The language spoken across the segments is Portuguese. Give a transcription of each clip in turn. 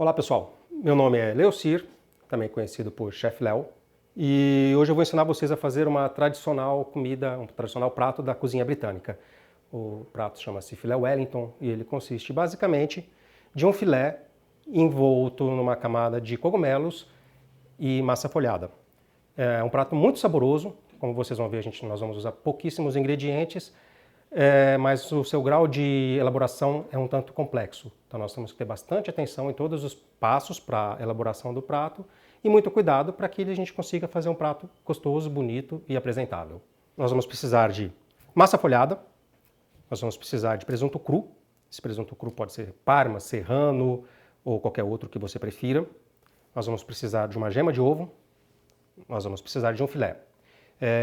Olá pessoal, meu nome é Leocir, também conhecido por Chef Léo, e hoje eu vou ensinar vocês a fazer uma tradicional comida, um tradicional prato da cozinha britânica. O prato chama-se filé Wellington e ele consiste basicamente de um filé envolto numa camada de cogumelos e massa folhada. É um prato muito saboroso, como vocês vão ver, nós vamos usar pouquíssimos ingredientes, mas o seu grau de elaboração é um tanto complexo. Então nós temos que ter bastante atenção em todos os passos para a elaboração do prato e muito cuidado para que a gente consiga fazer um prato gostoso, bonito e apresentável. Nós vamos precisar de massa folhada, nós vamos precisar de presunto cru. Esse presunto cru pode ser Parma, Serrano ou qualquer outro que você prefira. Nós vamos precisar de uma gema de ovo, nós vamos precisar de um filé.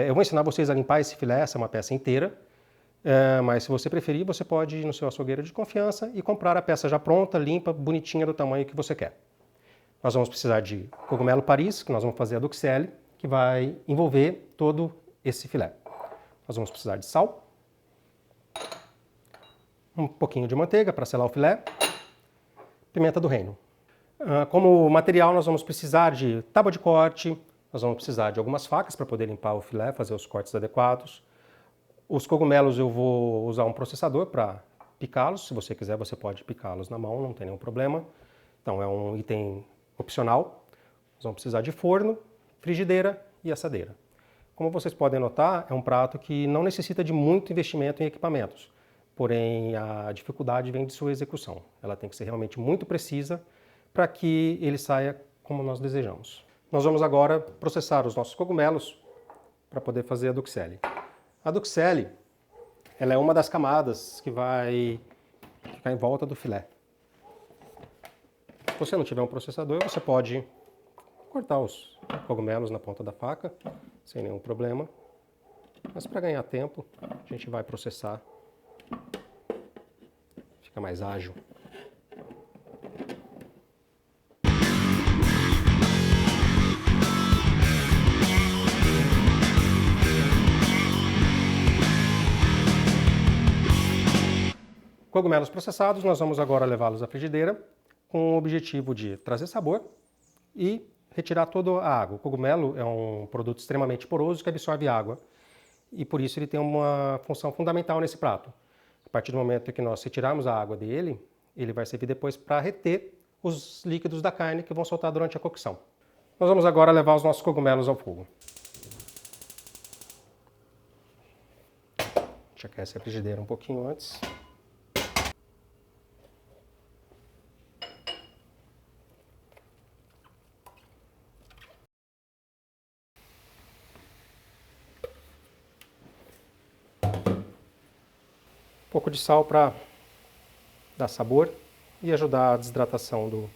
Eu vou ensinar vocês a limpar esse filé, essa é uma peça inteira. Mas se você preferir, você pode ir no seu açougueiro de confiança e comprar a peça já pronta, limpa, bonitinha, do tamanho que você quer. Nós vamos precisar de cogumelo Paris, que nós vamos fazer a duxelle, que vai envolver todo esse filé. Nós vamos precisar de sal, um pouquinho de manteiga para selar o filé, pimenta do reino. Como material, nós vamos precisar de tábua de corte, nós vamos precisar de algumas facas para poder limpar o filé, fazer os cortes adequados. Os cogumelos eu vou usar um processador para picá-los. Se você quiser, você pode picá-los na mão, não tem nenhum problema. Então é um item opcional. Nós vamos precisar de forno, frigideira e assadeira. Como vocês podem notar, é um prato que não necessita de muito investimento em equipamentos. Porém, a dificuldade vem de sua execução. Ela tem que ser realmente muito precisa para que ele saia como nós desejamos. Nós vamos agora processar os nossos cogumelos para poder fazer a duxelle. A duxelle, ela é uma das camadas que vai ficar em volta do filé. Se você não tiver um processador, você pode cortar os cogumelos na ponta da faca, sem nenhum problema. Mas para ganhar tempo, a gente vai processar. Fica mais ágil. Cogumelos processados, nós vamos agora levá-los à frigideira com o objetivo de trazer sabor e retirar toda a água. O cogumelo é um produto extremamente poroso que absorve água e por isso ele tem uma função fundamental nesse prato. A partir do momento que nós retirarmos a água dele, ele vai servir depois para reter os líquidos da carne que vão soltar durante a cocção. Nós vamos agora levar os nossos cogumelos ao fogo. A gente aquece a frigideira um pouquinho antes. Um pouco de sal para dar sabor e ajudar a desidratação do...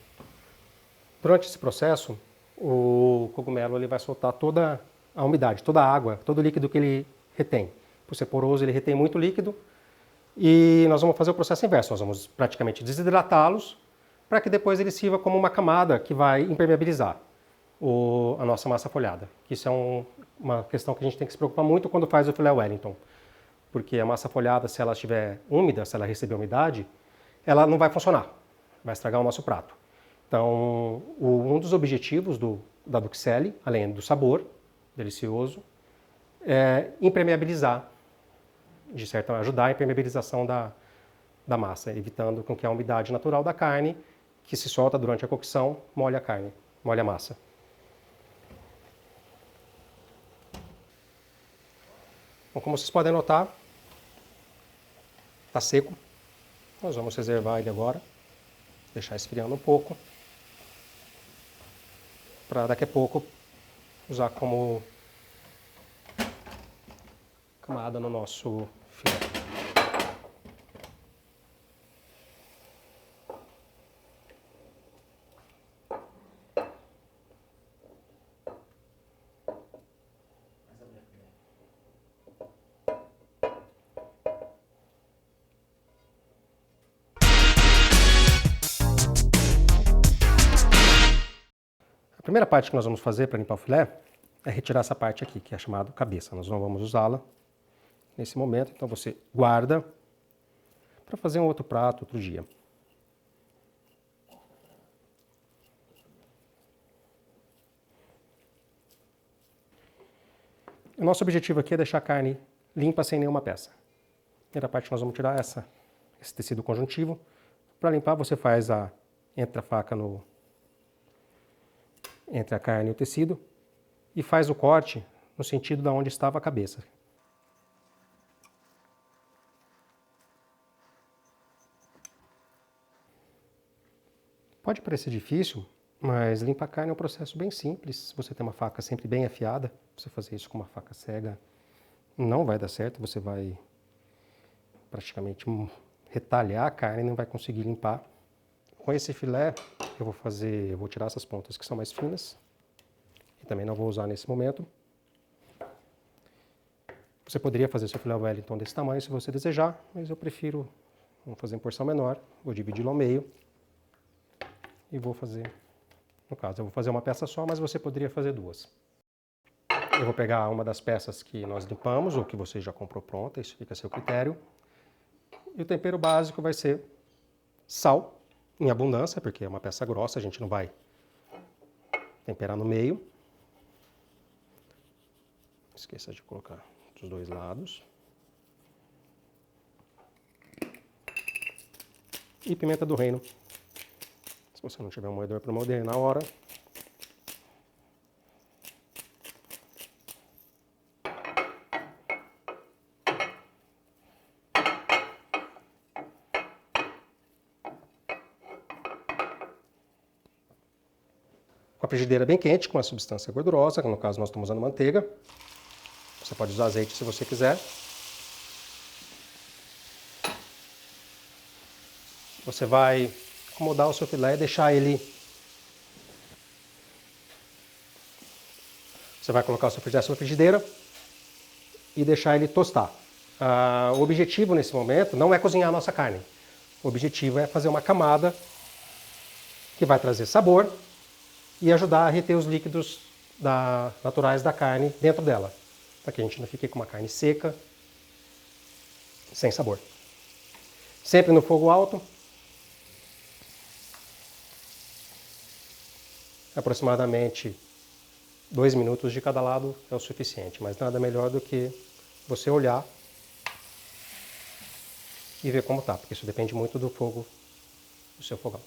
Durante esse processo, o cogumelo ele vai soltar toda a umidade, toda a água, todo o líquido que ele retém. Por ser poroso, ele retém muito líquido e nós vamos fazer o processo inverso. Nós vamos praticamente desidratá-los para que depois ele sirva como uma camada que vai impermeabilizar a nossa massa folhada. Isso é uma questão que a gente tem que se preocupar muito quando faz o filé Wellington. Porque a massa folhada, se ela estiver úmida, se ela receber umidade, ela não vai funcionar, vai estragar o nosso prato. Então, um dos objetivos da duxelle, além do sabor delicioso, é impermeabilizar, de certa ajudar a impermeabilização da massa, evitando com que a umidade natural da carne, que se solta durante a cocção, molhe a carne, molhe a massa. Bom, como vocês podem notar, está seco. Nós vamos reservar ele agora, deixar esfriando um pouco, para daqui a pouco usar como camada no nosso filé. A primeira parte que nós vamos fazer para limpar o filé é retirar essa parte aqui, que é chamada cabeça. Nós não vamos usá-la nesse momento, então você guarda para fazer um outro prato, outro dia. O nosso objetivo aqui é deixar a carne limpa sem nenhuma peça. Primeira parte nós vamos tirar esse tecido conjuntivo. Para limpar você faz entra a faca entre a carne e o tecido e faz o corte no sentido de onde estava a cabeça. Pode parecer difícil, mas limpar a carne é um processo bem simples. Se você tem uma faca sempre bem afiada, você fazer isso com uma faca cega não vai dar certo, você vai praticamente retalhar a carne e não vai conseguir limpar. Com esse filé eu vou tirar essas pontas que são mais finas e também não vou usar nesse momento. Você poderia fazer seu filé Wellington desse tamanho se você desejar, mas eu prefiro fazer em porção menor, vou dividi-lo ao meio e vou fazer, no caso, eu vou fazer uma peça só, mas você poderia fazer duas. Eu vou pegar uma das peças que nós limpamos ou que você já comprou pronta, isso fica a seu critério. E o tempero básico vai ser sal, em abundância, porque é uma peça grossa, a gente não vai temperar no meio. Não esqueça de colocar dos dois lados. E pimenta do reino. Se você não tiver um moedor para moer na hora. Com a frigideira bem quente, com a substância gordurosa, que no caso nós estamos usando manteiga. Você pode usar azeite se você quiser. Você vai acomodar o seu filé e deixar ele... Você vai colocar o seu filé na sua frigideira e deixar ele tostar. O objetivo nesse momento não é cozinhar a nossa carne. O objetivo é fazer uma camada que vai trazer sabor e ajudar a reter os líquidos naturais da carne dentro dela, para que a gente não fique com uma carne seca, sem sabor. Sempre no fogo alto. Aproximadamente 2 minutos de cada lado é o suficiente, mas nada melhor do que você olhar e ver como tá, porque isso depende muito do fogo do seu fogão.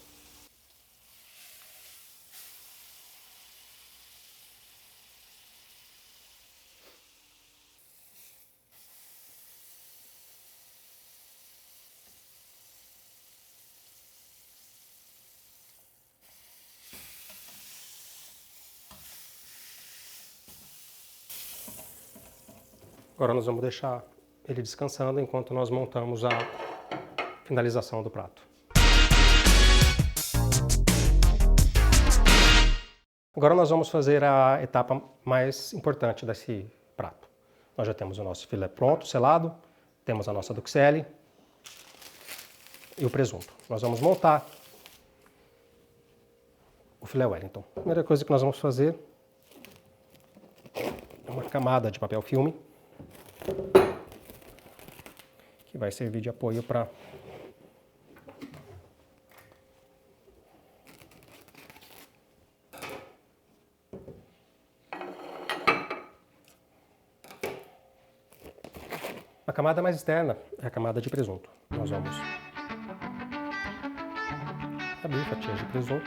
Agora nós vamos deixar ele descansando enquanto nós montamos a finalização do prato. Agora nós vamos fazer a etapa mais importante desse prato. Nós já temos o nosso filé pronto, selado, temos a nossa duxelle e o presunto. Nós vamos montar o filé Wellington. A primeira coisa que nós vamos fazer é uma camada de papel filme, que vai servir de apoio para a camada mais externa é a camada de presunto. Nós vamos abrir fatias de presunto.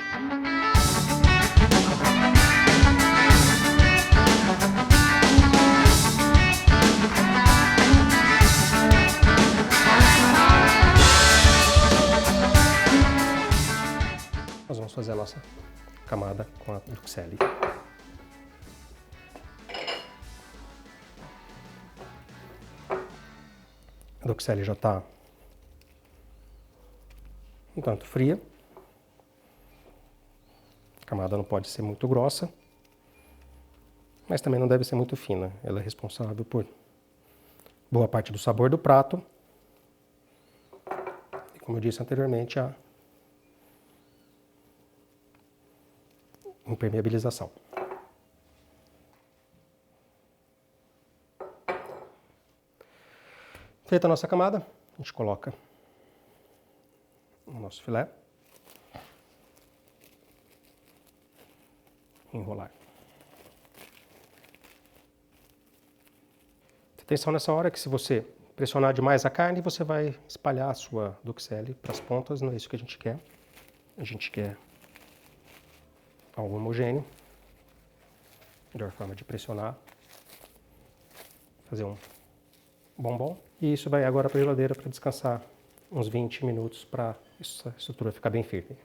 Nós vamos fazer a nossa camada com a duxelle. A duxelle já está um tanto fria. A camada não pode ser muito grossa, mas também não deve ser muito fina. Ela é responsável por boa parte do sabor do prato. E como eu disse anteriormente, a impermeabilização. Feita a nossa camada, a gente coloca o nosso filé. Enrolar. Atenção nessa hora que se você pressionar demais a carne, você vai espalhar a sua duxelle para as pontas, não é isso que a gente quer. A gente quer algo homogêneo. Melhor forma de pressionar. Fazer um bombom. E isso vai agora para a geladeira para descansar uns 20 minutos para essa estrutura ficar bem firme.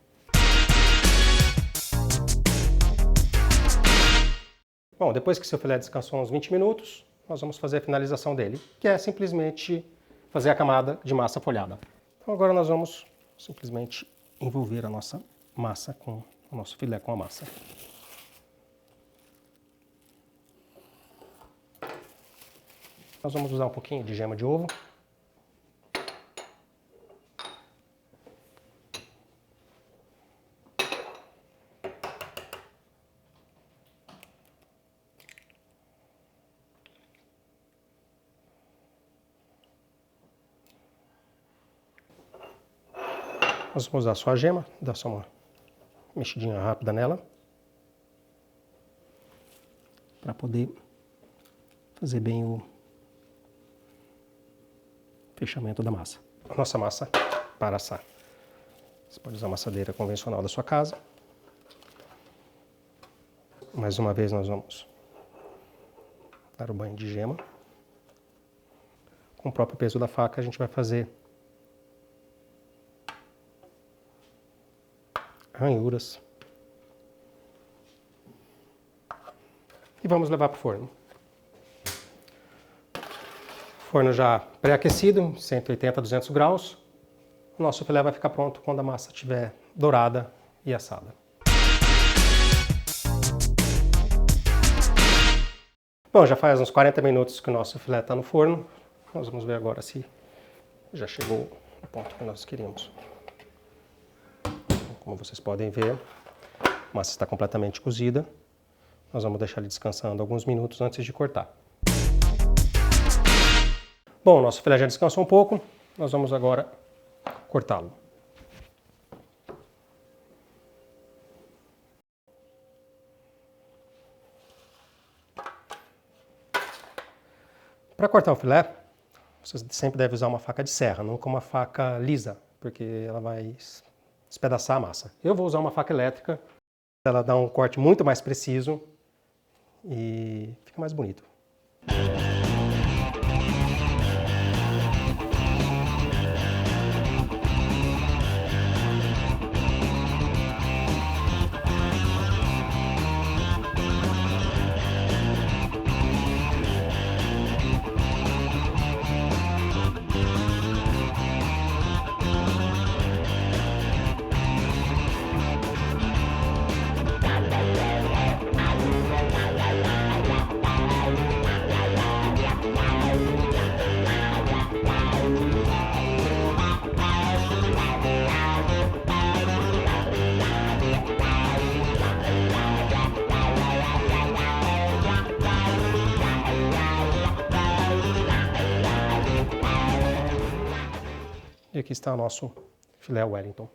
Bom, depois que seu filé descansou uns 20 minutos, nós vamos fazer a finalização dele, que é simplesmente fazer a camada de massa folhada. Então agora nós vamos simplesmente envolver a nossa massa com o nosso filé com a massa. Nós vamos usar um pouquinho de gema de ovo. Nós vamos usar só a gema, dar só uma mexidinha rápida nela, para poder fazer bem o fechamento da massa. A nossa massa para assar. Você pode usar a assadeira convencional da sua casa. Mais uma vez nós vamos dar o banho de gema. Com o próprio peso da faca a gente vai fazer ranhuras. E vamos levar para o forno. Forno já pré-aquecido, 180 a 200 graus. O nosso filé vai ficar pronto quando a massa estiver dourada e assada. Bom, já faz uns 40 minutos que o nosso filé está no forno. Nós vamos ver agora se já chegou ao ponto que nós queríamos. Como vocês podem ver, a massa está completamente cozida. Nós vamos deixar ele descansando alguns minutos antes de cortar. Bom, nosso filé já descansou um pouco. Nós vamos agora cortá-lo. Para cortar o filé, você sempre deve usar uma faca de serra, não com uma faca lisa, porque ela vai despedaçar a massa. Eu vou usar uma faca elétrica, ela dá um corte muito mais preciso e fica mais bonito. E aqui está o nosso filé Wellington.